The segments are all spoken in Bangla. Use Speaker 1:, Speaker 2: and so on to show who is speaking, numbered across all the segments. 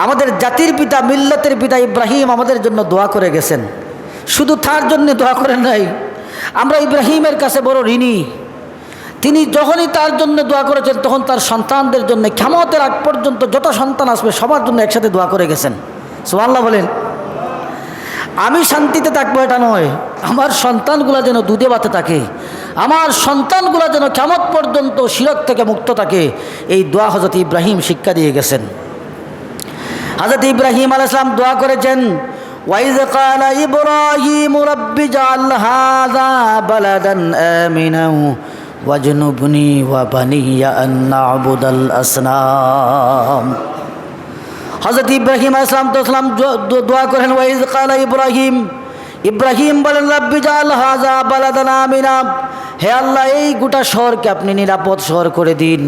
Speaker 1: আমাদের জাতির পিতা মিল্লাতের পিতা ইব্রাহিম আমাদের জন্য দোয়া করে গেছেন। শুধু তার জন্য দোয়া করেন নাই, আমরা ইব্রাহিমের কাছে বড় ঋণী। তিনি যখনই তার জন্য দোয়া করেছেন তখন তার সন্তানদের জন্য কিয়ামতের আগ পর্যন্ত যত সন্তান আসবে সবার জন্য একসাথে দোয়া করে গেছেন। সুবহানাল্লাহ বলেন। আমি শান্তিতে থাকবো এটা নয়, আমার সন্তানগুলো যেন দুধে ভাতে থাকে, আমার সন্তানগুলো যেন কিয়ামত পর্যন্ত শিরক থেকে মুক্ত থাকে, এই দোয়া হযরত ইব্রাহিম শিক্ষা দিয়ে গেছেন। হযরত ইব্রাহিম আলাইহিস সালাম দোয়া করেছেন, ওয়াইজ ক্বালা ইব্রাহিম রাব্বি জাআল হাযা বালাদান আমিনা ওয়াজনুবনি ওয়া বানিয়া আন না'বুদাল আসনাম। হযরত ইব্রাহিম আলাইহিস সালাম দোয়া করেন, ওয়াইজ ক্বালা ইব্রাহিম, ইব্রাহিম বলেন, রাব্বি জাআল হাযা বালাদান আমিনা, হে আল্লাহ এই গোটা শহরকে আপনি নিরাপদ শহর করে দিন,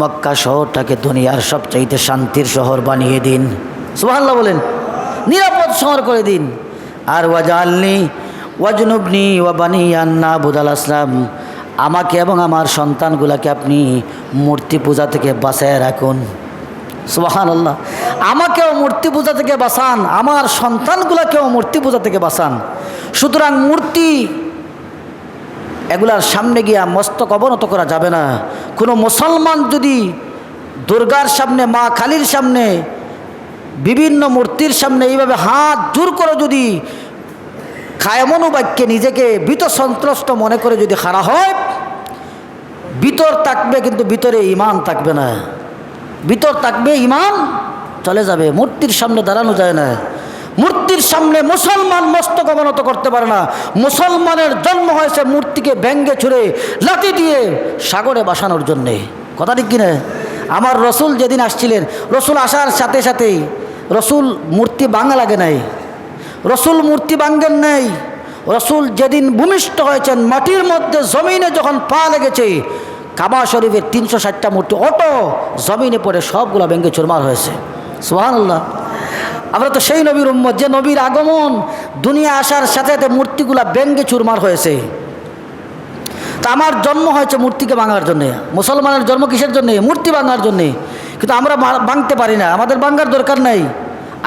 Speaker 1: মক্কা শহরটাকে দুনিয়ার সবচাইতে শান্তির শহর বানিয়ে দিন। সুবহানাল্লাহ বলেন। নিরাপদ শহর করে দিন। আর ওয়াজআলনি ওয়াজনুবনি ওয়া বানিয়া আন না'বুদাল আসনাম, আমাকে এবং আমার সন্তানগুলোকে আপনি মূর্তি পূজা থেকে বাঁচায় রাখুন। সুবহানাল্লাহ। আমাকেও মূর্তি পূজা থেকে বাঁচান, আমার সন্তানগুলোকেও মূর্তি পূজা থেকে বাঁচান। সুতরাং মূর্তি এগুলার সামনে গিয়া মস্তক অবনত করা যাবে না। কোনো মুসলমান যদি দুর্গার সামনে, মা কালীর সামনে, বিভিন্ন মূর্তির সামনে এইভাবে হাত জোর করে যদি কায়মনোবাক্যে নিজেকে ভীত সন্ত্রস্ত মনে করে যদি খাড়া হয়, ভিতর থাকবে কিন্তু ভিতরে ঈমান থাকবে না, ভিতর থাকবে ঈমান চলে যাবে। মূর্তির সামনে দাঁড়ানো যায় না, মূর্তির সামনে মুসলমান মস্তক অবনত করতে পারে না। মুসলমানের জন্ম হয়েছে মূর্তিকে ব্যঙ্গে ছুঁড়ে লাঠি দিয়ে সাগরে বাসানোর জন্যে। কথা ঠিক কিনা? আমার রসুল যেদিন আসছিলেন, রসুল আসার সাথে সাথেই রসুল মূর্তি ভাঙা লাগে নাই, রসুল মূর্তি ভাঙ্গেন নাই। রসুল যেদিন ভূমিষ্ঠ হয়েছেন, মাটির মধ্যে জমিনে যখন পা লেগেছে, কাবা শরীফের 360টা মূর্তি অটো জমিনে পড়ে সবগুলো ভেঙ্গে চুরমার হয়েছে। সুবহানাল্লাহ। আমরা তো সেই নবীর উম্মত যে নবীর আগমন দুনিয়া আসার সাথে সাথে মূর্তিগুলা ভেঙ্গে চুরমার হয়েছে। তা আমার জন্ম হয়েছে মূর্তিকে ভাঙার জন্যে। মুসলমানের জন্ম কিসের জন্যে? মূর্তি ভাঙার জন্যে। কিন্তু আমরা ভাঙতে পারি না, আমাদের ভাঙার দরকার নাই।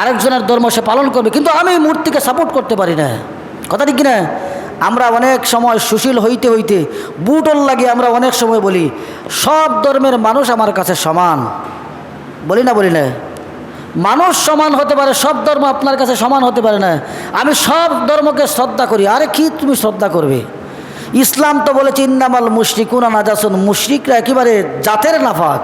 Speaker 1: আরেকজনের ধর্ম সে পালন করবে, কিন্তু আমি মূর্তিকে সাপোর্ট করতে পারি না। কথা ঠিক কিনা? আমরা অনেক সময় সুশীল হইতে হইতে বুটল লাগে আমরা অনেক সময় বলি সব ধর্মের মানুষ আমার কাছে সমান। বলি না? বলি না? মানুষ সমান হতে পারে, সব ধর্ম আপনার কাছে সমান হতে পারে না। আমি সব ধর্মকে শ্রদ্ধা করি। আরে কি তুমি শ্রদ্ধা করবে? ইসলাম তো বলেছে ইন্নামাল মুশরিকুনা নাজাসুন, মুশরিকরা একেবারে জাতের নাফাক।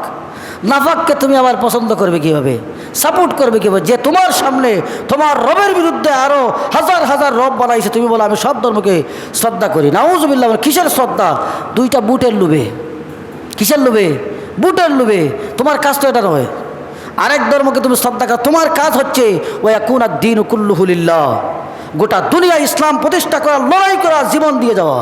Speaker 1: নাফাককে তুমি আবার পছন্দ করবে কীভাবে, সাপোর্ট করবে কীভাবে? যে তোমার সামনে তোমার রবের বিরুদ্ধে আরও হাজার হাজার রব বানাইছে, তুমি বলো আমি সব ধর্মকে শ্রদ্ধা করি। নাউজুবিল্লাহ। কিসের শ্রদ্ধা? দুইটা বুটের লোভে। কিসের লোভে? বুটের লোভে। তোমার কাজ তো এটা নয়। আরেক ধর্মকে তুমি শ্রদ্ধা করো, তোমার কাজ হচ্ছে ওয়াকুনা দ্বীনু কুল্লুহু লিল্লাহ, গোটা দুনিয়া ইসলাম প্রতিষ্ঠা করা, লড়াই করা, জীবন দিয়ে যাওয়া।